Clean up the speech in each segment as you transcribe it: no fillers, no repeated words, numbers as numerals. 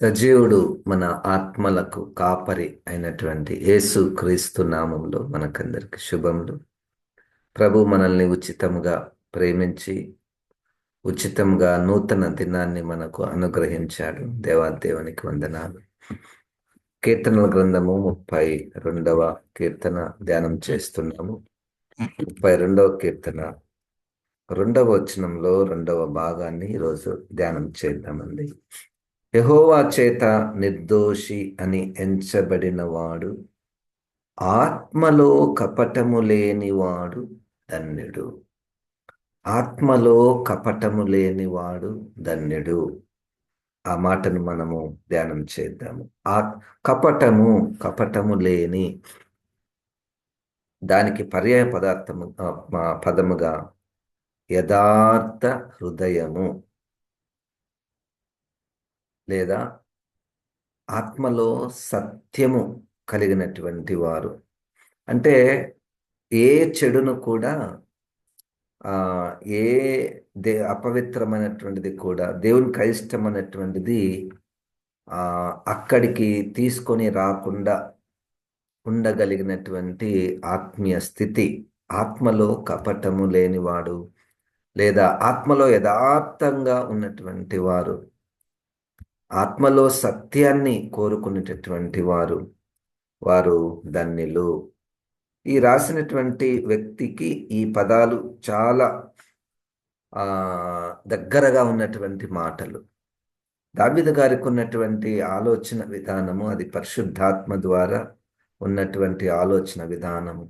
సజీవుడు మన ఆత్మలకు కాపరి అయినటువంటి యేసు క్రీస్తు నామంలో మనకందరికి శుభములు. ప్రభు మనల్ని ఉచితంగా ప్రేమించి ఉచితంగా నూతన దినాన్ని మనకు అనుగ్రహించాడు. దేవాదేవునికి వందనాలు. కీర్తనల గ్రంథము 32వ కీర్తన ధ్యానం చేస్తున్నాము. 32వ కీర్తన 2వ వచనంలో 2వ భాగాన్ని ఈరోజు ధ్యానం చేద్దామండి. యెహోవా చేత నిర్దోషి అని ఎంచబడినవాడు, ఆత్మలో కపటము లేనివాడు ధన్యుడు. ఆత్మలో కపటము లేనివాడు ధన్యుడు. ఆ మాటను మనము ధ్యానం చేద్దాము. ఆ కపటము లేని, దానికి పర్యాయ పదముగా యథార్థ హృదయము లేదా ఆత్మలో సత్యము కలిగినటువంటి వారు. అంటే ఏ చెడును కూడా ఏ అపవిత్రమైనటువంటిది కూడా దేవునికి అయిష్టమైనటువంటిది అక్కడికి తీసుకొని రాకుండా ఉండగలిగినటువంటి ఆత్మీయ స్థితి. ఆత్మలో కపటము లేనివాడు లేదా ఆత్మలో యథార్థంగా ఉన్నటువంటి వారు, ఆత్మలో సత్యాన్ని కోరుకునేటటువంటి వారు ధన్యులు. ఈ రాసినటువంటి వ్యక్తికి ఈ పదాలు చాలా దగ్గరగా ఉన్నటువంటి మాటలు. దావీదు గారికి ఉన్నటువంటి ఆలోచన విధానము, అది పరిశుద్ధాత్మ ద్వారా ఉన్నటువంటి ఆలోచన విధానము.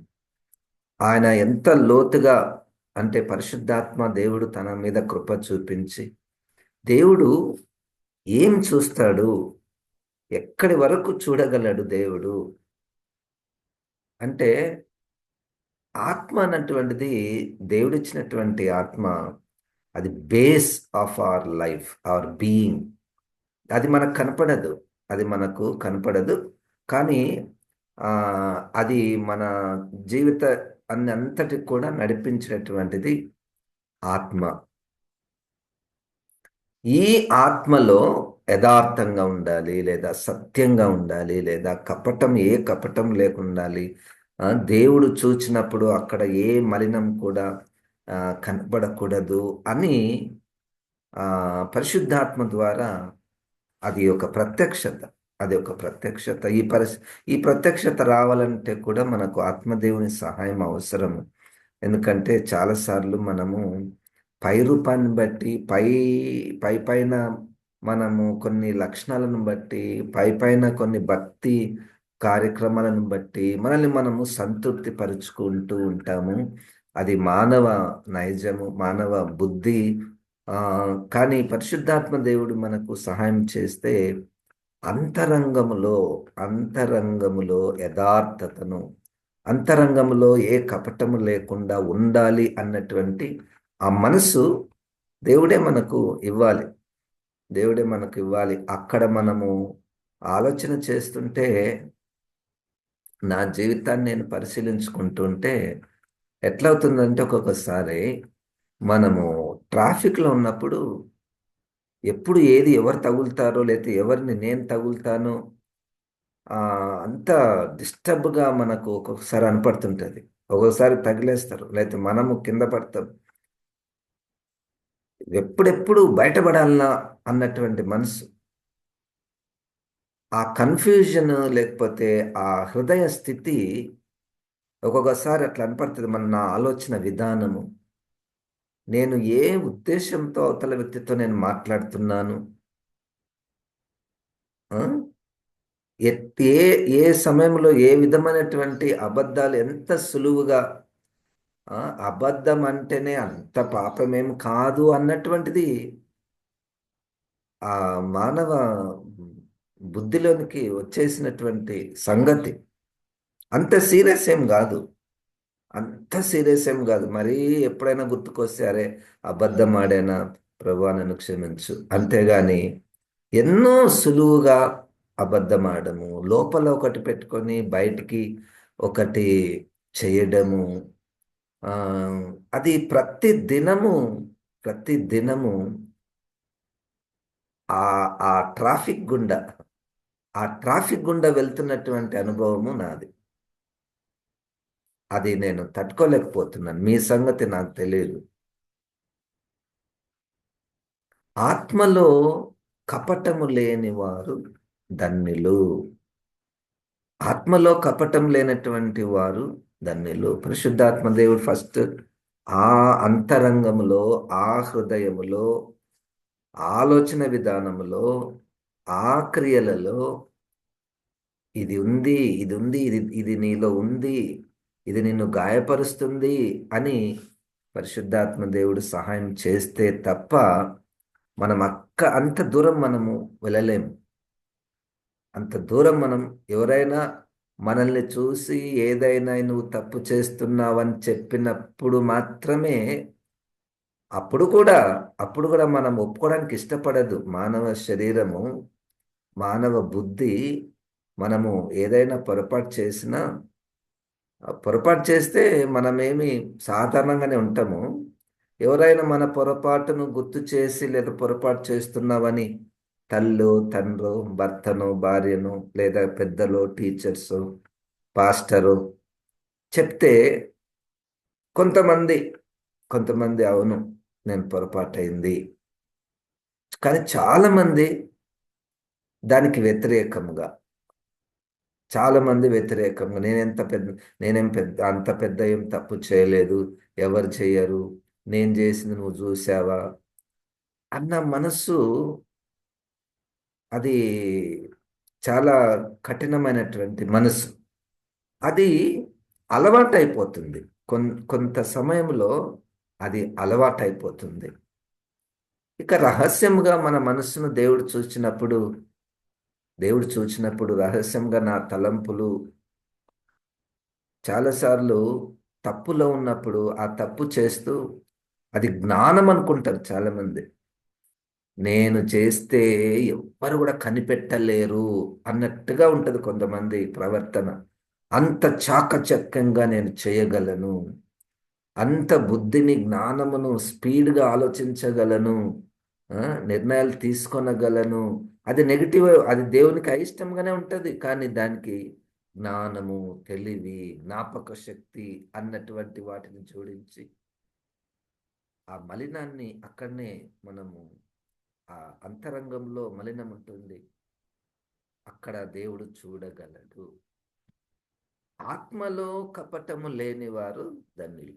ఆయన ఎంత లోతుగా అంటే పరిశుద్ధాత్మ దేవుడు తన మీద కృప చూపించి, దేవుడు ఏం చూస్తాడు, ఎక్కడి వరకు చూడగలడు దేవుడు అంటే, ఆత్మ అన్నటువంటిది దేవుడిచ్చినటువంటి ఆత్మ, అది base of our life, hour being. అది మనకు కనపడదు కానీ అది మన జీవిత అంతటికి కూడా నడిపించినటువంటిది ఆత్మ. ఈ ఆత్మలో యథార్థంగా ఉండాలి లేదా సత్యంగా ఉండాలి లేదా ఏ కపటం లేకుండాలి. దేవుడు చూచినప్పుడు అక్కడ ఏ మలినం కూడా కనపడకూడదు అని పరిశుద్ధాత్మ ద్వారా అది ఒక ప్రత్యక్షత. ఈ ప్రత్యక్షత రావాలంటే కూడా మనకు ఆత్మదేవుని సహాయం అవసరము. ఎందుకంటే చాలాసార్లు మనము పై రూపాన్ని బట్టి పైన మనము కొన్ని లక్షణాలను బట్టి పైన కొన్ని భక్తి కార్యక్రమాలను బట్టి మనల్ని మనము సంతృప్తి పరుచుకుంటూ ఉంటాము. అది మానవ నైజము, మానవ బుద్ధి. కానీ పరిశుద్ధాత్మ దేవుడు మనకు సహాయం చేస్తే అంతరంగములో యథార్థతను, అంతరంగములో ఏ కపటము లేకుండా ఉండాలి అన్నటువంటి ఆ మనసు దేవుడే మనకు ఇవ్వాలి. అక్కడ మనము ఆలోచన చేస్తుంటే, నా జీవితాన్ని నేను పరిశీలించుకుంటుంటే ఎట్లవుతుందంటే, ఒక్కొక్కసారి మనము ట్రాఫిక్లో ఉన్నప్పుడు ఎప్పుడు ఎవరు తగులుతారో లేకపోతే ఎవరిని నేను తగులుతానో అంత డిస్టర్బ్గా మనకు ఒక్కొక్కసారి అనపడుతుంటుంది. ఒక్కొక్కసారి తగిలేస్తారు లేకపోతే మనము కింద పడతాం. ఎప్పుడెప్పుడు బయటపడాలన్నా అన్నటువంటి మనసు, ఆ కన్ఫ్యూజన్ లేకపోతే ఆ హృదయ స్థితి ఒక్కొక్కసారి అట్లా అనపడుతుంది. నా ఆలోచన విధానము, నేను ఏ ఉద్దేశంతో అవతల వ్యక్తితో నేను మాట్లాడుతున్నాను, ఏ సమయంలో ఏ విధమైనటువంటి అబద్ధాలు ఎంత సులువుగా, అబద్ధం అంటేనే అంత పాపమేం కాదు అన్నటువంటిది ఆ మానవ బుద్ధిలోనికి వచ్చేసినటువంటి సంగతి. అంత సీరియస్ ఏం కాదు. మరీ ఎప్పుడైనా గుర్తుకొస్తే అరే అబద్ధం ఆడేనా ప్రభువా నన్ను క్షమించు, అంతేగాని ఎన్నో సులువుగా అబద్ధం ఆడము, లోపల ఒకటి పెట్టుకొని బయటికి ఒకటి చేయడము, అది ప్రతి దినము ఆ ఆ ట్రాఫిక్ గుండా ఆ ట్రాఫిక్ గుండా వెళ్తున్నటువంటి అనుభవము నాది. అది నేను తట్టుకోలేకపోతున్నాను. మీ సంగతి నాకు తెలియదు. ఆత్మలో కపటము లేని వారు ధన్యులు. ఆత్మలో కపటం లేనటువంటి వారు ధన్యులు. పరిశుద్ధాత్మ దేవుడు ఫస్ట్ ఆ అంతరంగములో, ఆ హృదయములో, ఆలోచన విధానములో, ఆ క్రియలలో ఇది ఉంది, ఇది ఉంది, ఇది ఇది నీలో ఉంది, ఇది నిన్ను గాయపరుస్తుంది అని పరిశుద్ధాత్మ దేవుడు సహాయం చేస్తే తప్ప మనం అంత దూరం మనము వెళ్ళలేము. అంత దూరం మనం ఎవరైనా మనల్ని చూసి ఏదైనా నువ్వు తప్పు చేస్తున్నావని చెప్పినప్పుడు మాత్రమే అప్పుడు కూడా అప్పుడు కూడా మనం ఒప్పుకోవడానికి ఇష్టపడదు. మానవ శరీరము, మానవ బుద్ధి మనము ఏదైనా పొరపాటు చేసినా పొరపాటు చేస్తే మనమేమి సాధారణంగానే ఉంటాము. ఎవరైనా మన పొరపాటును గుర్తు చేసి లేదా పొరపాటు చేస్తున్నావని తల్లు తండ్రు భర్తను భార్యను లేదా పెద్దలు టీచర్స్ పాస్టరు చెప్తే కొంతమంది కొంతమంది అవును నేను పొరపాటైంది, కానీ చాలా మంది దానికి వ్యతిరేకంగా, చాలా మంది వ్యతిరేకంగా నేనేం పెద్ద అంత పెద్ద ఏం తప్పు చేయలేదు, ఎవరు చేయరు, నేను చేసింది నువ్వు చూసావా అన్న మనస్సు, అది చాలా కఠినమైనటువంటి మనసు. అది అలవాటైపోతుంది. కొంత సమయంలో అది అలవాటైపోతుంది. ఇక రహస్యంగా మన మనస్సును దేవుడు చూచినప్పుడు రహస్యంగా నా తలంపులు చాలాసార్లు తప్పులో ఉన్నప్పుడు ఆ తప్పు చేస్తూ అది జ్ఞానం అనుకుంటారు చాలామంది. నేను చేస్తే ఎవ్వరు కూడా కనిపెట్టలేరు అన్నట్టుగా ఉంటుంది కొంతమంది ప్రవర్తన. అంత చాకచక్యంగా నేను చేయగలను, అంత బుద్ధిని జ్ఞానమును స్పీడ్గా ఆలోచించగలను, ఆ, నిర్ణయాలు తీసుకొనగలను. అది నెగిటివ్, అది దేవునికి అయిష్టంగానే ఉంటుంది. కానీ దానికి జ్ఞానము, తెలివి, జ్ఞాపక శక్తి అన్నటువంటి వాటిని జోడించి ఆ మలినాన్ని అక్కడనే మనము, ఆ అంతరంగంలో మలినం ఉంటుంది, అక్కడ దేవుడు చూడగలడు. ఆత్మలో కపటము లేనివారు ధన్యులు.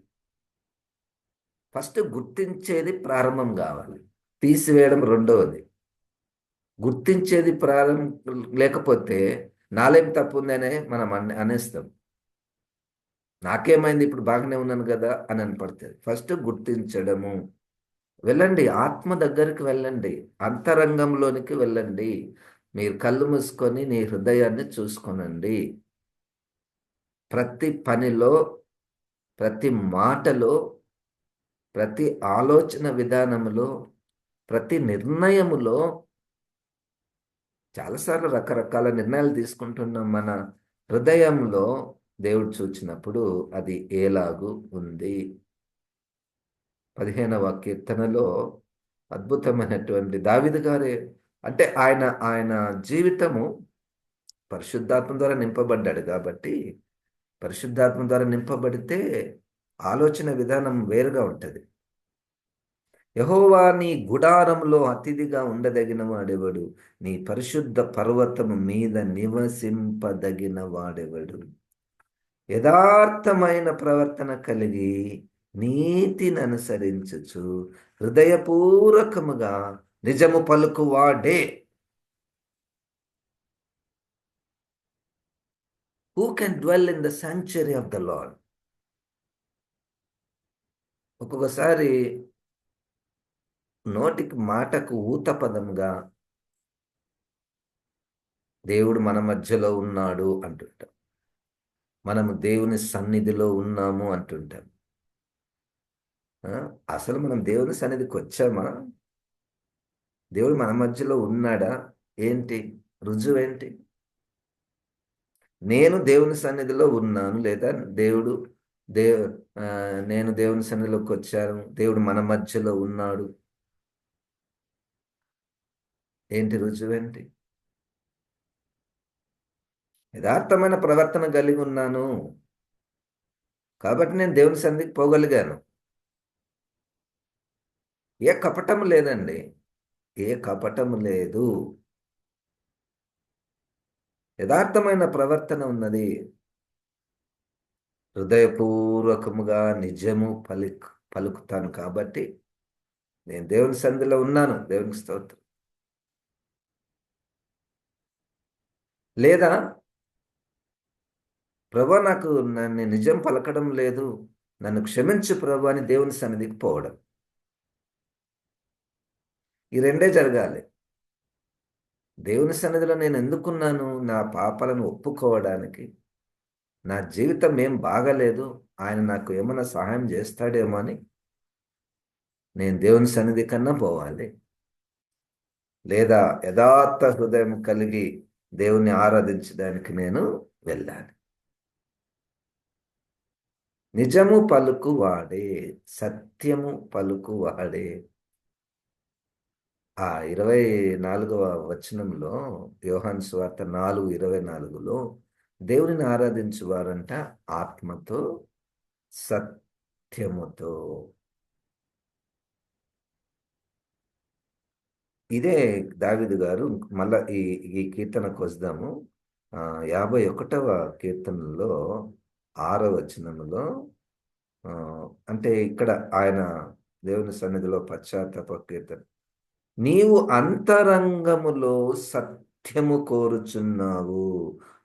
ఫస్ట్ గుర్తించేది ప్రారంభం కావాలి, తీసివేయడం రెండవది. గుర్తించేది ప్రారంభం లేకపోతే నాలేం తప్పు ఉందనే మనం అనేస్తాం. నాకేమైంది, ఇప్పుడు బాగానే ఉన్నాను కదా అని అనిపడుతుంది. ఫస్ట్ గుర్తించడము. వెళ్ళండి, ఆత్మ దగ్గరికి వెళ్ళండి, అంతరంగంలోనికి వెళ్ళండి. మీరు కళ్ళు మూసుకొని నీ హృదయాన్ని చూసుకోనండి. ప్రతి పనిలో, ప్రతి మాటలో, ప్రతి ఆలోచన విధానములో, ప్రతి నిర్ణయములో చాలాసార్లు రకరకాల నిర్ణయాలు తీసుకుంటున్నాం. మన హృదయంలో దేవుడు చూచినప్పుడు అది ఎలాగూ ఉంది. 15వ కీర్తనలో అద్భుతమైనటువంటి దావీదు గారే, అంటే ఆయన ఆయన జీవితము పరిశుద్ధాత్మ ద్వారా నింపబడ్డాడు కాబట్టి, పరిశుద్ధాత్మ ద్వారా నింపబడితే ఆలోచన విధానం వేరుగా ఉంటుంది. యెహోవా నీ గుడారంలో అతిథిగా ఉండదగిన వాడెవడు, నీ పరిశుద్ధ పర్వతము మీద నివసింపదగిన వాడెవడు. యథార్థమైన ప్రవర్తన కలిగి నీతిని అనుసరించుచు హృదయపూర్వకముగా నిజము పలుకువాడే. Who can dwell in the sanctuary of the Lord. ఒక్కొక్కసారి నోటికి మాటకు ఊత పదముగా దేవుడు మన మధ్యలో ఉన్నాడు అంటుంటాం, మనము దేవుని సన్నిధిలో ఉన్నాము అంటుంటాం. ఆ, అసలు మనం దేవుని సన్నిధికి వచ్చామా? దేవుడు మన మధ్యలో ఉన్నాడా? ఏంటి రుజువు ఏంటి? నేను దేవుని సన్నిధిలో ఉన్నాను, లేదా దేవుడు దే ఆ, నేను దేవుని సన్నిధిలోకి వచ్చాను, దేవుడు మన మధ్యలో ఉన్నాడు. ఏంటి రుజువేంటి? యథార్థమైన ప్రవర్తన కలిగి ఉన్నాను కాబట్టి నేను దేవుని సన్నిధికి పోగలిగాను. ఏ కపటం లేదండి. ఏ కపటం లేదు. యథార్థమైన ప్రవర్తన ఉన్నది. హృదయపూర్వకముగా నిజము పలుకుతాను కాబట్టి నేను దేవుని సన్నిధిలో ఉన్నాను. దేవునికి స్తోత్రం. లేదా ప్రభా నాకు నన్ను నిజం పలకడం లేదు, నన్ను క్షమించు ప్రభు అని దేవుని సన్నిధికి పోవడం. ఈ రెండే జరగాలి. దేవుని సన్నిధిలో నేను ఎందుకున్నాను? నా పాపాలను ఒప్పుకోవడానికి. నా జీవితం ఏం బాగలేదు, ఆయన నాకు ఏమైనా సహాయం చేస్తాడేమో అని నేను దేవుని సన్నిధి కన్నా పోవాలి. లేదా యథార్థ హృదయం కలిగి దేవుణ్ణి ఆరాధించడానికి నేను వెళ్ళాలి. నిజము పలుకువాడే, సత్యము పలుకువాడే. ఆ 24వ వచనంలో, యోహాను సువార్త 4:24లో దేవునిని ఆరాధించువారంట ఆత్మతో సత్యముతో. ఇదే దావీదు గారు మళ్ళా ఈ ఈ కీర్తనకు వద్దాము. 51వ కీర్తనలో 6వ వచనములో, అంటే ఇక్కడ ఆయన దేవుని సన్నిధిలో పశ్చాత్తాప కీర్తన. నీవు అంతరంగములో సత్యము కోరుచున్నావు,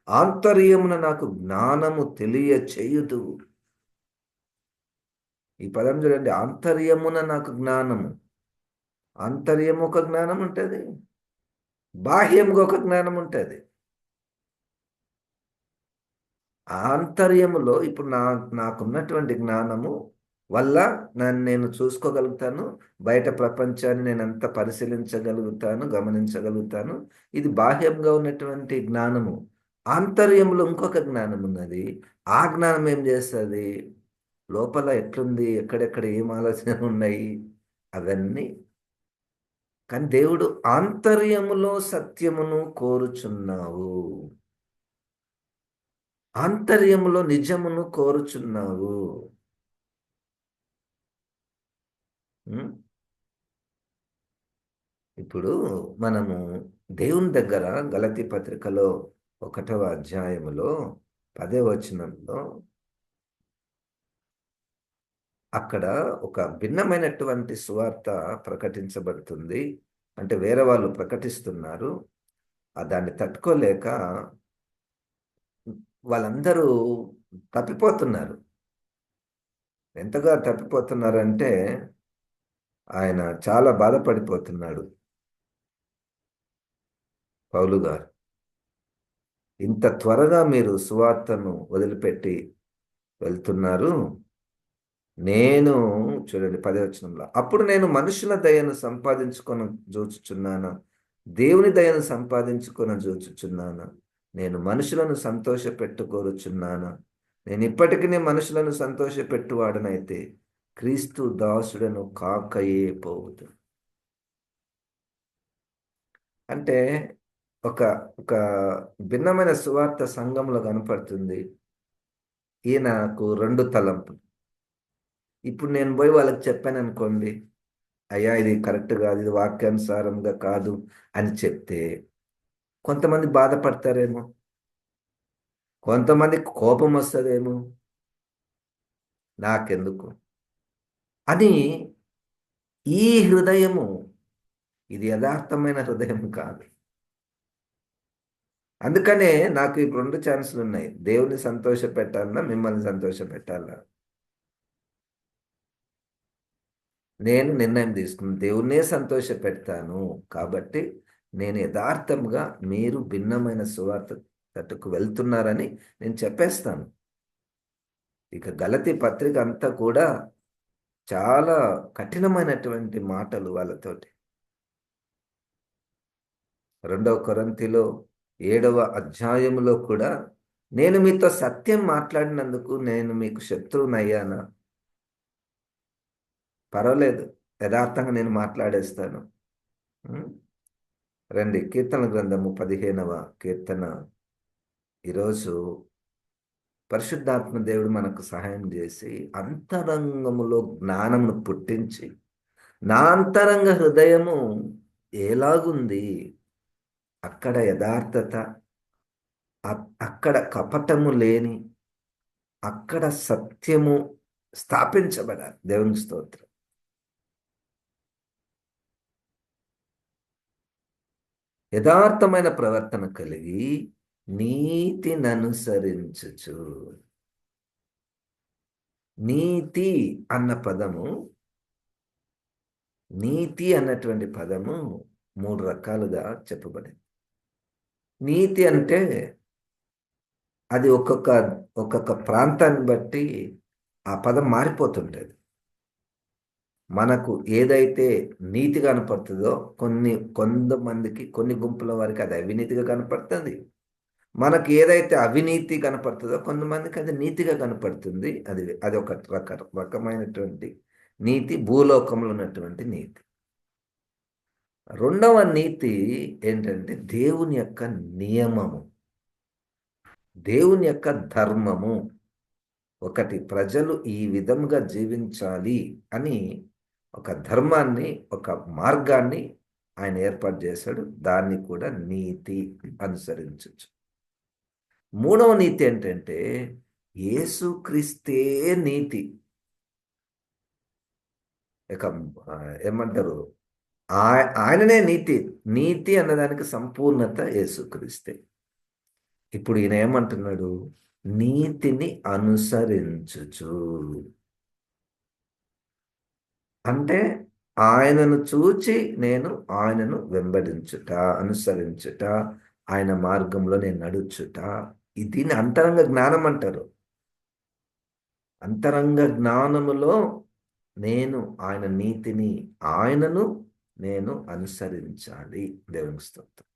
ఆంతర్యమున నాకు జ్ఞానము తెలియచేయుదు. ఈ పదం చూడండి, ఆంతర్యమున నాకు జ్ఞానము. ఆంతర్యము ఒక జ్ఞానం ఉంటుంది, బాహ్యముగా ఒక జ్ఞానం ఉంటుంది. ఆంతర్యములో ఇప్పుడు నాకున్నటువంటి జ్ఞానము వల్ల నేను చూసుకోగలుగుతాను, బయట ప్రపంచాన్ని నేను అంత పరిశీలించగలుగుతాను, గమనించగలుగుతాను. ఇది బాహ్యంగా ఉన్నటువంటి జ్ఞానము. ఆంతర్యంలో ఇంకొక జ్ఞానం ఉన్నది. ఆ జ్ఞానం ఏం చేస్తుంది? లోపల ఎట్లుంది, ఎక్కడెక్కడ ఏం ఆలోచనలు ఉన్నాయి అవన్నీ. కానీ దేవుడు ఆంతర్యములో సత్యమును కోరుచున్నావు, ఆంతర్యములో నిజమును కోరుచున్నావు. ఇప్పుడు మనము దేవుని దగ్గర గలతీ పత్రికలో 1వ అధ్యాయములో 10వ వచనంలో అక్కడ ఒక భిన్నమైనటువంటి సువార్త ప్రకటించబడుతుంది. అంటే వేరే వాళ్ళు ప్రకటిస్తున్నారు. దాన్ని తట్టుకోలేక వాళ్ళందరూ తప్పిపోతున్నారు. ఎంతగా తప్పిపోతున్నారంటే ఆయన చాలా బాధపడిపోతున్నాడు, పౌలు గారు. ఇంత త్వరగా మీరు సువార్తను వదిలిపెట్టి వెళ్తున్నారు. నేను చూడండి 10వ వచనంలో, అప్పుడు నేను మనుషుల దయను సంపాదించుకొని జోచుచున్నాను, దేవుని దయను సంపాదించుకొని జోచుచున్నాను. నేను మనుషులను సంతోషపెట్టుకోరుచున్నాను. నేను ఇప్పటికీ మనుషులను సంతోషపెట్టువాడనైతే క్రీస్తు దాసుడను కాకయే పోవుదు. అంటే ఒక ఒక భిన్నమైన సువార్త సంఘంలో కనపడుతుంది. ఈయనకు 2 తలంపులు. ఇప్పుడు నేను పోయి వాళ్ళకి చెప్పాను అనుకోండి, అయ్యా ఇది కరెక్ట్ కాదు, ఇది వాక్యానుసారంగా కాదు అని చెప్తే కొంతమంది బాధపడతారేమో, కొంతమంది కోపం వస్తుందేమో, నాకెందుకు అని. ఈ హృదయము ఇది యథార్థమైన హృదయం కాదు. అందుకనే నాకు ఇప్పుడు 2 ఛాన్సులు ఉన్నాయి. దేవుని సంతోష పెట్టాలన్నా, మిమ్మల్ని సంతోష పెట్టాలన్నా. నేను నిర్ణయం తీసుకుని దేవుణ్ణే సంతోష పెడతాను కాబట్టి నేను యథార్థంగా మీరు భిన్నమైన సువార్త తట్టుకు వెళ్తున్నారని నేను చెప్పేస్తాను. ఇక గలతీ పత్రిక అంతా కూడా చాలా కఠినమైనటువంటి మాటలు వాళ్ళతోటి. 2వ కొరింథీలో 7వ అధ్యాయములో కూడా, నేను మీతో సత్యం మాట్లాడినందుకు నేను మీకు శత్రువునయ్యానా? పర్వాలేదు, యథార్థంగా నేను మాట్లాడేస్తాను. రండి, కీర్తన గ్రంథము 15వ కీర్తన. ఈరోజు పరిశుద్ధాత్మ దేవుడు మనకు సహాయం చేసి అంతరంగములో జ్ఞానమును పుట్టించి, నా అంతరంగ హృదయము ఎలాగుంది, అక్కడ యథార్థత, అక్కడ కపటము లేని, అక్కడ సత్యము స్థాపించబడాలి. దేవునికి స్తోత్రం. యథార్థమైన ప్రవర్తన కలిగి నీతిని అనుసరించుచు. నీతి అన్న పదము, నీతి అన్నటువంటి పదము 3 రకాలుగా చెప్పబడింది. నీతి అంటే అది ఒక్కొక్క ప్రాంతాన్ని బట్టి ఆ పదం మారిపోతుంటుంది. మనకు ఏదైతే నీతి కనపడుతుందో కొంతమందికి, కొన్ని గుంపుల వారికి అది అవినీతిగా కనపడుతుంది. మనకు ఏదైతే అవినీతి కనపడుతుందో కొంతమందికి అది నీతిగా కనపడుతుంది. అది ఒక రకమైనటువంటి నీతి, భూలోకంలో ఉన్నటువంటి నీతి. రెండవ నీతి ఏంటంటే దేవుని యొక్క నియమము, దేవుని యొక్క ధర్మము. ఒకటి, ప్రజలు ఈ విధముగా జీవించాలి అని ఒక ధర్మాన్ని, ఒక మార్గాన్ని ఆయన ఏర్పాటు చేశాడు. దాన్ని కూడా నీతి అనుసరించవచ్చు. మూడవ నీతి ఏంటంటే యేసుక్రీస్తే నీతి. ఇక ఏమంటారు, ఆయననే నీతి. నీతి అన్నదానికి సంపూర్ణత యేసుక్రీస్తే. ఇప్పుడు ఈయన ఏమంటున్నాడు, నీతిని అనుసరించుచు. అంటే ఆయనను చూచి నేను ఆయనను వెంబడించుట, అనుసరించుట, ఆయన మార్గంలో నేను నడుచుట. దీన్ని అంతరంగ జ్ఞానం అంటారు. అంతరంగ జ్ఞానములో నేను ఆయన నీతిని, ఆయనను నేను అనుసరించాలి. దేవుని స్తోత్రం.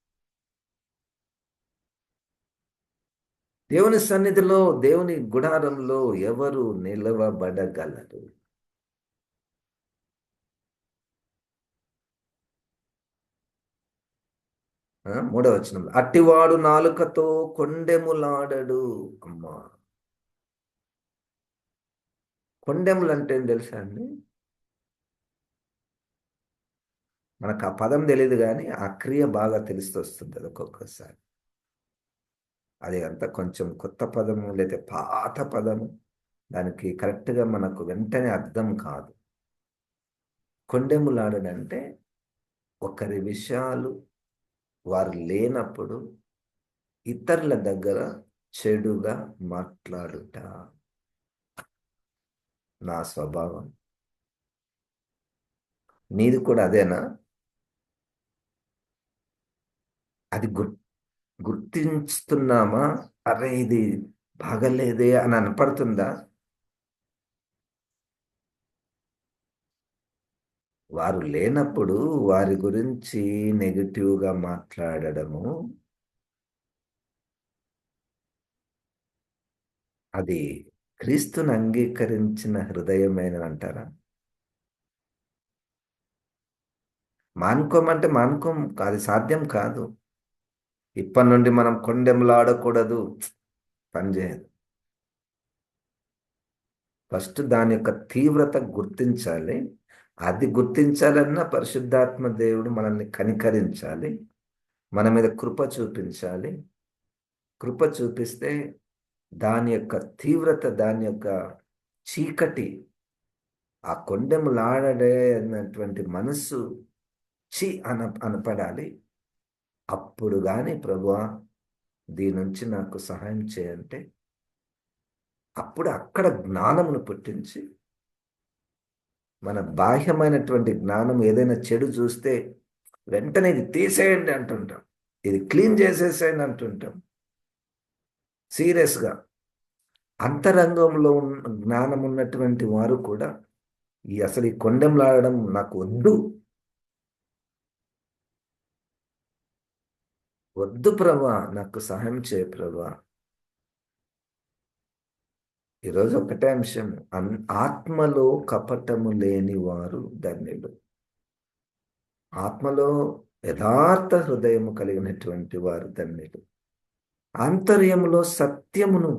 దేవుని సన్నిధిలో, దేవుని గుడారంలో ఎవరు నిలవబడగలరు? మూడవ వచనం, అట్టివాడు నాలుకతో కొండెములాడడు. అమ్మా, కొండెములు అంటే ఏం తెలుసా అండి? మనకు ఆ పదం తెలియదు, కానీ ఆ క్రియ బాగా తెలిసి వస్తుంది అది ఒక్కొక్కసారి. అది అంతా కొంచెం కొత్త పదము లేదా పాత పదము, దానికి కరెక్ట్గా మనకు వెంటనే అర్థం కాదు. కొండెములాడడంటే ఒకరి విషయాలు వారు లేనప్పుడు ఇతరుల దగ్గర చెడుగా మాట్లాడుట నా స్వభావం. నీది కూడా అదేనా? అది గుర్తిస్తున్నామా? అరే ఇది బాగలేదే అని అనపడుతుందా? వారు లేనప్పుడు వారి గురించి నెగిటివ్గా మాట్లాడడము, అది క్రీస్తుని అంగీకరించిన హృదయమేనా అంటారా? మానుకోమంటే మానుకోం, అది సాధ్యం కాదు. ఇప్పటి నుండి మనం కొండెములాడకూడదు, పనిచేయదు. ఫస్ట్ దాని యొక్క తీవ్రత గుర్తించాలి. అది గుర్తించాలన్నా పరిశుద్ధాత్మ దేవుడు మనల్ని కనికరించాలి, మన మీద కృప చూపించాలి. కృప చూపిస్తే దాని యొక్క తీవ్రత, దాని యొక్క చీకటి, ఆ కొండెములాడే అన్నటువంటి మనస్సు అనపడాలి. అప్పుడు కానీ ప్రభువా దీని నుంచి నాకు సహాయం చేయంటే, అప్పుడు అక్కడ జ్ఞానమును పుట్టించి, మన బాహ్యమైనటువంటి జ్ఞానం ఏదైనా చెడు చూస్తే వెంటనే ఇది తీసేయండి అంటుంటాం, ఇది క్లీన్ చేసేసేయండి అంటుంటాం సీరియస్గా. అంతరంగంలో ఉన్న జ్ఞానం ఉన్నటువంటి వారు కూడా అసలు ఈ కొండెంలాడడం నాకు వద్దు, వద్దు ప్రభా, నాకు సహాయం చేయ ప్రభా. ఈరోజు ఒకటే అంశం, ఆత్మలో కపటము లేని వారు ధన్యులు. ఆత్మలో యథార్థ హృదయము కలిగినటువంటి వారు ధన్యులు. ఆంతర్యములో సత్యమును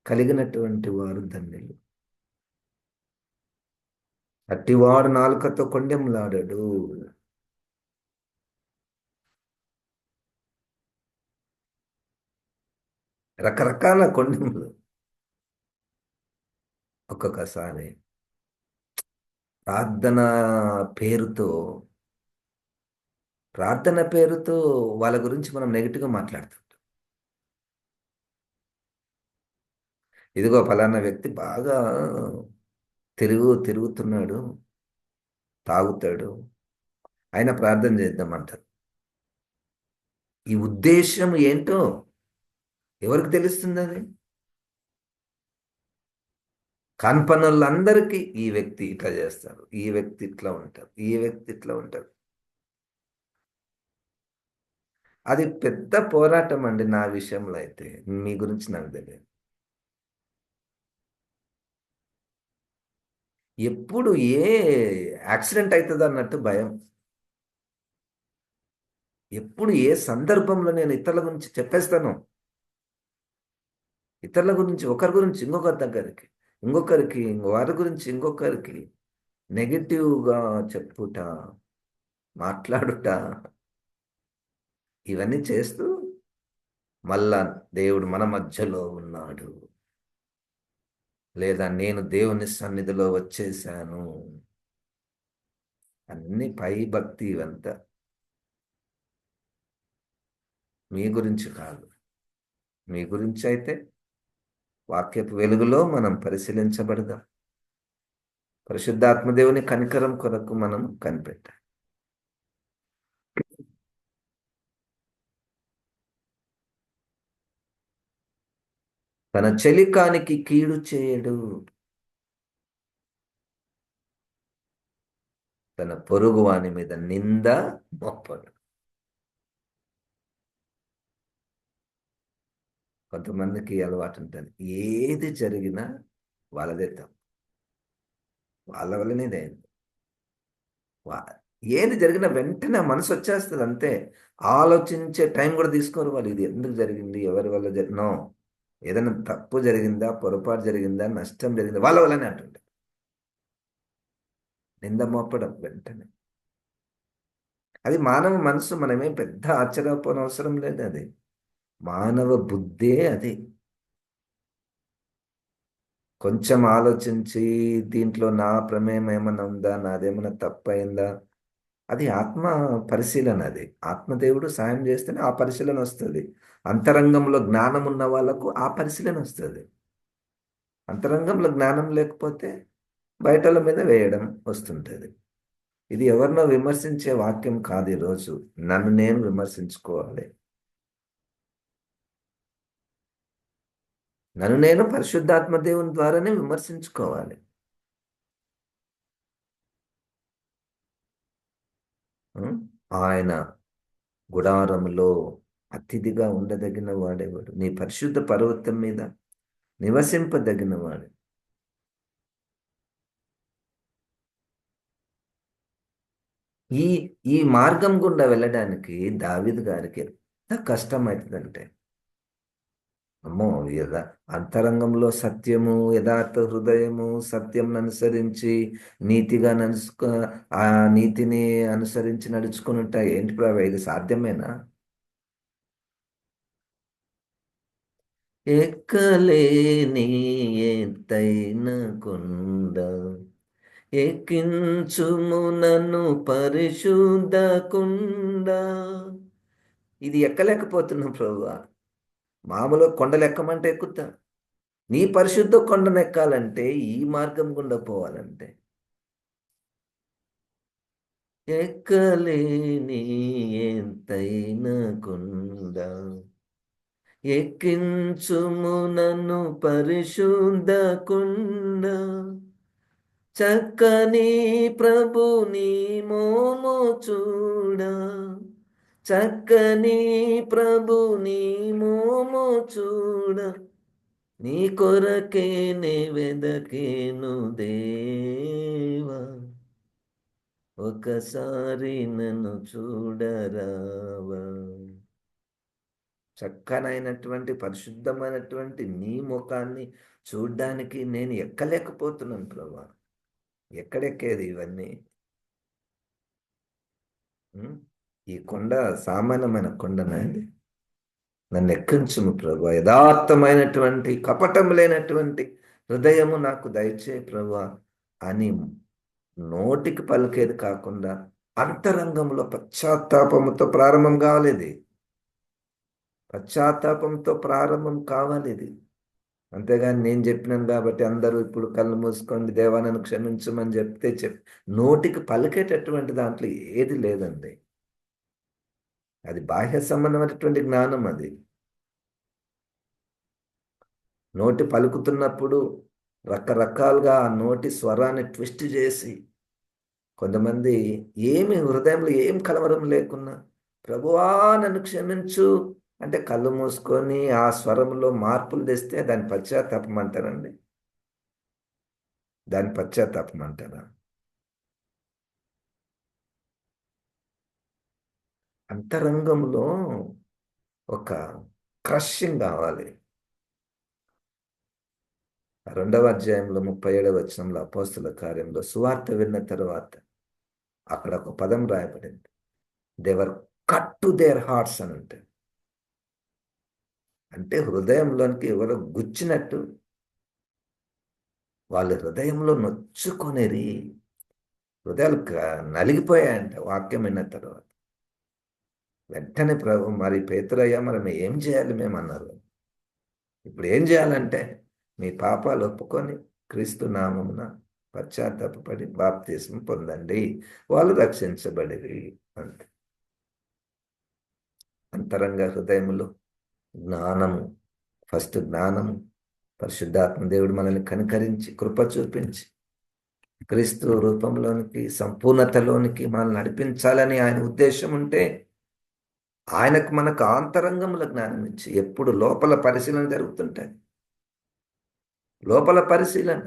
కలిగినటువంటి వారు ధన్యులు. అట్టివాడు నాలుకతో కొండెములాడాడు. రకరకాల కొండెములు ఒక్కొక్కసారి ప్రార్థన పేరుతో ప్రార్థన పేరుతో వాళ్ళ గురించి మనం నెగిటివ్గా మాట్లాడుతుంటాం. ఇదిగో ఫలానా వ్యక్తి బాగా తిరుగుతున్నాడు, తాగుతాడు, ఆయన ప్రార్థన చేద్దామంటారు. ఈ ఉద్దేశం ఏంటో ఎవరికి తెలుస్తుంది అది? కాన్పనులందరికీ ఈ వ్యక్తి ఇట్లా చేస్తారు, ఈ వ్యక్తి ఇట్లా ఉంటారు, ఈ వ్యక్తి ఇట్లా ఉంటారు. అది పెద్ద పోరాటం అండి. నా విషయంలో అయితే, మీ గురించి నాకు తెలియదు. ఎప్పుడు ఏ యాక్సిడెంట్ అవుతుంది అన్నట్టు భయం. ఎప్పుడు ఏ సందర్భంలో నేను ఇతరుల గురించి చెప్పేస్తాను, ఇతరుల గురించి, ఒకరి గురించి ఇంకొకరి దగ్గరికి, ఇంకొకరికి వారి గురించి ఇంకొకరికి నెగిటివ్గా చెప్పుట, మాట్లాడుట, ఇవన్నీ చేస్తూ మళ్ళా దేవుడు మన మధ్యలో ఉన్నాడు, లేదా నేను దేవుని సన్నిధిలో వచ్చేసాను, అన్ని పై భక్తి. ఇవంతా మీ గురించి కాదు. మీ గురించి అయితే వాక్యపు వెలుగులో మనం పరిశీలించబడదాం. పరిశుద్ధాత్మదేవుని కనికరం కొరకు మనం కనిపెట్టాలి. తన చెలికానికి కీడు చేయడు, తన పొరుగువాని మీద నింద మోపడు. కొంతమందికి అలవాటు ఉంటుంది, ఏది జరిగినా వాళ్ళదే తప్పు, వాళ్ళ వల్లనే అయింది. వా ఏది జరిగినా వెంటనే మనసు వచ్చేస్తుంది అంతే. ఆలోచించే టైం కూడా తీసుకోరు వాళ్ళు. ఇది ఎందుకు జరిగింది, ఎవరి వల్ల నో. ఏదైనా తప్పు జరిగిందా, పొరపాటు జరిగిందా, నష్టం జరిగిందా, వాళ్ళ వల్లనే అంటుంటారు. నింద మోపడం వెంటనే. అది మానవ మనసు. మనమేం పెద్ద ఆశ్చర్యపోని అవసరం లేదు. అది మానవ బుద్ధే అది. కొంచెం ఆలోచించి దీంట్లో నా ప్రమేయం ఏమైనా ఉందా, నాదేమైనా తప్పయిందా, అది ఆత్మ పరిశీలన. అది ఆత్మదేవుడు సాయం చేస్తేనే ఆ పరిశీలన వస్తుంది. అంతరంగంలో జ్ఞానం ఉన్న వాళ్ళకు ఆ పరిశీలన వస్తుంది. అంతరంగంలో జ్ఞానం లేకపోతే బయటల మీద వేయడం వస్తుంటుంది. ఇది ఎవరినో విమర్శించే వాక్యం కాదు. ఈరోజు నన్ను నేను విమర్శించుకోవాలి. నన్ను నేను పరిశుద్ధాత్మ దేవుని ద్వారానే విమర్శించుకోవాలి. ఉం? ఆయన గుడారములో అతిథిగా ఉండదగిన వాడేవాడు, నీ పరిశుద్ధ పర్వతం మీద నివసింపదగిన వాడు. ఈ ఈ మార్గం గుండా వెళ్ళడానికి దావీదు గారికి ఎంత కష్టం అవుతుందంటే, అమ్మో, యథా అంతరంగంలో సత్యము, యథార్థ హృదయము, సత్యం అనుసరించి నీతిగా నడుచుకో, ఆ నీతిని అనుసరించి నడుచుకుని ఉంటాయి. ఏంటి ప్రభు, ఇది సాధ్యమేనా? ఎక్కలేని ఎత్తైన కొండ ఎక్కించుము నన్ను పరిశుద్ధ కొండ. ఇది ఎక్కలేకపోతున్నాం ప్రభువా. మామూలు కొండలు ఎక్కమంటే ఎక్కుతా. నీ పరిశుద్ధ కొండను ఎక్కాలంటే, ఈ మార్గం గుండా పోవాలంటే, ఎక్కలేని ఎంతైన కొండ ఎక్కించుము నన్ను పరిశుద్ధ కొండ. చక్కని ప్రభుని మోము చూడ, చక్కని ప్రభుని మోము చూడ, నీ కొరకే నే వెదకేను దేవా. ఒకసారి నన్ను చూడరావా. చక్కనైనటువంటి పరిశుద్ధమైనటువంటి నీ ముఖాన్ని చూడ్డానికి నేను ఎక్కలేకపోతున్నాను ప్రభా. ఎక్కడెక్కేది ఇవన్నీ? ఉం? ఈ కొండ సామాన్యమైన కొండనండి. నన్ను ఎక్కించుము ప్రభా. యథార్థమైనటువంటి కపటం లేనటువంటి హృదయము నాకు దయచేయి ప్రభా అని నోటికి పలికేది కాకుండా అంతరంగంలో పశ్చాత్తాపముతో ప్రారంభం కావాలి ఇది. పశ్చాత్తాపంతో ప్రారంభం కావాలి ఇది. అంతేగాని నేను చెప్పినాను కాబట్టి అందరూ ఇప్పుడు కళ్ళు మూసుకోండి దేవా నన్ను క్షమించమని నోటికి పలికేటటువంటి దాంట్లో ఏది లేదండి. అది బాహ్య సంబంధమైనటువంటి జ్ఞానం. అది నోటి పలుకుతున్నప్పుడు రకరకాలుగా ఆ నోటి స్వరాన్ని ట్విస్ట్ చేసి కొంతమంది ఏమి హృదయంలో ఏం కలవరం లేకున్నా ప్రభువా నన్ను క్షమించు అంటే కళ్ళు మూసుకొని ఆ స్వరంలో మార్పులు తెస్తే దాని పశ్చాత్తాపం అంటారండి. దాని పశ్చాత్తాపం అంటారా? అంతరంగంలో ఒక క్రషింగ్ కావాలి. 2వ అధ్యాయంలో 37వ వచనంలో అపోస్తల కార్యంలో సువార్త విన్న తర్వాత అక్కడ ఒక పదం రాయబడింది. దేవర్ కట్ టు దేర్ హార్ట్స్ అని అంటే అంటే హృదయంలోనికి ఎవరో గుచ్చినట్టు వాళ్ళ హృదయంలో నొచ్చుకొనేది. హృదయాలు నలిగిపోయాయంట వాక్యం విన్న తర్వాత. వెంటనే ప్రభు మరి పేతురయ్యా మరి మేము ఏం చేయాలి మేము అన్నారు. ఇప్పుడు ఏం చేయాలంటే మీ పాపాలు ఒప్పుకొని క్రీస్తు నామమున పశ్చాత్తాపడి బాప్తిస్మం పొందండి, వాళ్ళు రక్షించబడిరి అంతే. అంతరంగ హృదయములో జ్ఞానము, ఫస్ట్ జ్ఞానము, పరిశుద్ధాత్మ దేవుడు మనల్ని కనికరించి కృప చూపించి క్రీస్తు రూపంలోనికి సంపూర్ణతలోనికి మనల్ని నడిపించాలని ఆయన ఉద్దేశం ఉంటే ఆయనకు మనకు ఆంతరంగముల జ్ఞానం ఇచ్చి ఎప్పుడు లోపల పరిశీలన జరుగుతుంటాయి. లోపల పరిశీలన,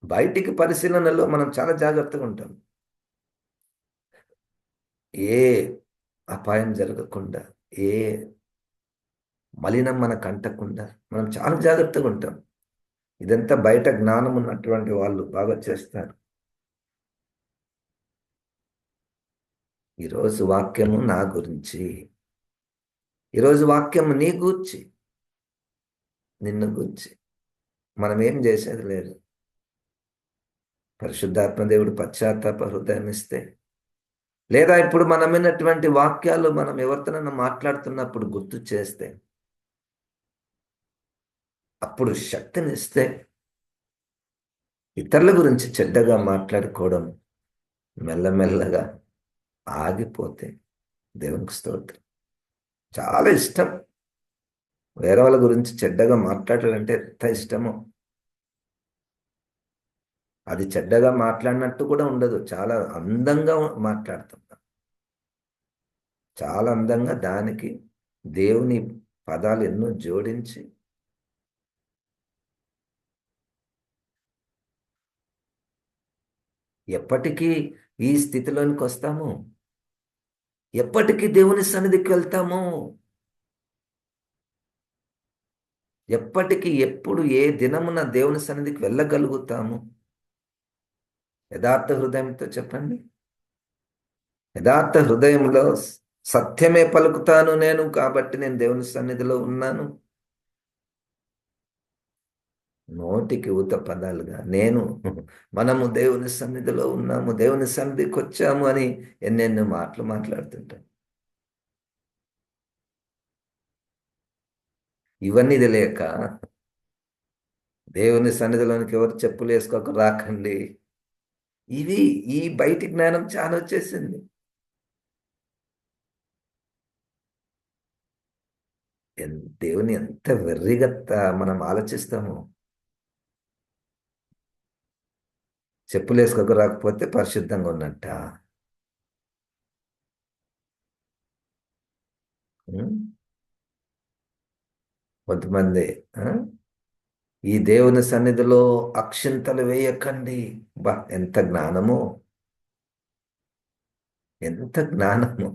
బయటికి పరిశీలనలో మనం చాలా జాగ్రత్తగా ఉంటాం. ఏ అపాయం జరగకుండా, ఏ మలినం మనకు అంటకుండా మనం చాలా జాగ్రత్తగా ఉంటాం. ఇదంతా బయట జ్ఞానం ఉన్నటువంటి వాళ్ళు బాగా చేస్తారు. ఈరోజు వాక్యము నా గురించి, ఈరోజు వాక్యము నీ గూర్చి, నిన్ను గూర్చి. మనం ఏం చేసేది లేదు. పరిశుద్ధాత్మ దేవుడు పశ్చాత్తాప హృదయం ఇస్తే, లేదా ఇప్పుడు మనం విన్నటువంటి వాక్యాలు మనం ఎవరితోనైనా మాట్లాడుతున్నప్పుడు గుర్తు చేస్తే, అప్పుడు శక్తినిస్తే ఇతరుల గురించి చెడ్డగా మాట్లాడుకోవడం మెల్లమెల్లగా ఆగిపోతే దేవునికి స్తోత్రం. చాలా ఇష్టం వేరే వాళ్ళ గురించి చెడ్డగా మాట్లాడాలంటే ఎంత ఇష్టమో. అది చెడ్డగా మాట్లాడినట్టు కూడా ఉండదు, చాలా అందంగా మాట్లాడుతుంటాం. చాలా అందంగా దానికి దేవుని పదాలు ఎన్నో జోడించి ఎప్పటికీ ఈ స్థితిలోనికి వస్తాము, ఎప్పటికీ దేవుని సన్నిధికి వెళ్తాము, ఎప్పటికీ ఎప్పుడు ఏ దినమున దేవుని సన్నిధికి వెళ్ళగలుగుతాము? యథార్థ హృదయంతో చెప్పండి. యథార్థ హృదయంలో సత్యమే పలుకుతాను నేను కాబట్టి నేను దేవుని సన్నిధిలో ఉన్నాను. నోటికి ఊత పదాలుగా మనము దేవుని సన్నిధిలో ఉన్నాము, దేవుని సన్నిధికి వచ్చాము అని ఎన్నెన్నో మాటలు మాట్లాడుతుంటాం. ఇవన్నీ తెలియక దేవుని సన్నిధిలోనికి ఎవరు చెప్పులు వేసుకోక రాకండి. ఈ బయటి జ్ఞానం చాలా వచ్చేసింది. దేవుని ఎంత వెర్రిగా మనం ఆలోచిస్తాము. చెప్పులు వేసుకోక రాకపోతే పరిశుద్ధంగా ఉన్నట్ట. కొంతమంది ఈ దేవుని సన్నిధిలో అక్షింతలు వేయకండి. బా ఎంత జ్ఞానము! ఎంత జ్ఞానము!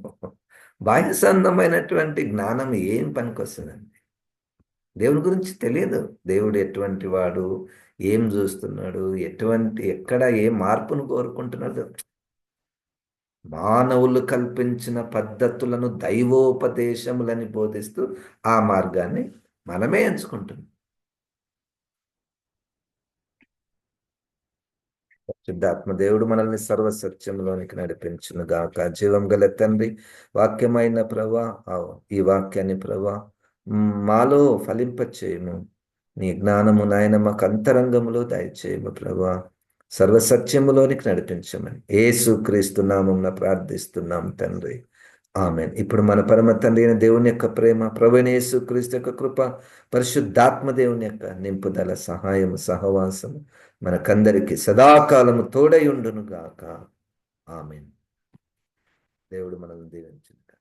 బాహ్య సంబంధమైనటువంటి జ్ఞానం ఏం పనికొస్తుందండి? దేవుని గురించి తెలియదు. దేవుడు ఎటువంటి వాడు, ఏం చూస్తున్నాడు, ఎక్కడ ఏ మార్పును కోరుకుంటున్నాడు. మానవులు కల్పించిన పద్ధతులను దైవోపదేశములని బోధిస్తూ ఆ మార్గాన్ని మనమే ఎంచుకుంటున్నాం. శుద్ధాత్మ దేవుడు మనల్ని సర్వసత్యంలోనికి నడిపించును గాక. జీవం గల తండ్రి, వాక్యమైన ప్రభా, ఈ వాక్యాన్ని ప్రభా మాలో ఫలింపచేయము. నీ జ్ఞానము నాయన మాకు అంతరంగములో దయచేయము ప్రభా. సర్వసత్యములోనికి నడిపించమని యేసు క్రీస్తు నామమున ప్రార్థిస్తున్నాం తండ్రి. ఆమెన్. ఇప్పుడు మన పరమ తండ్రి అయిన దేవుని యొక్క ప్రేమ, ప్రభువైన యేసు క్రీస్తు యొక్క కృప, పరిశుద్ధాత్మ దేవుని యొక్క నింపుదల, సహాయము, సహవాసము మనకందరికి సదాకాలము తోడై ఉండును గాక. ఆమెన్. దేవుడు మనల్ని దీవించును.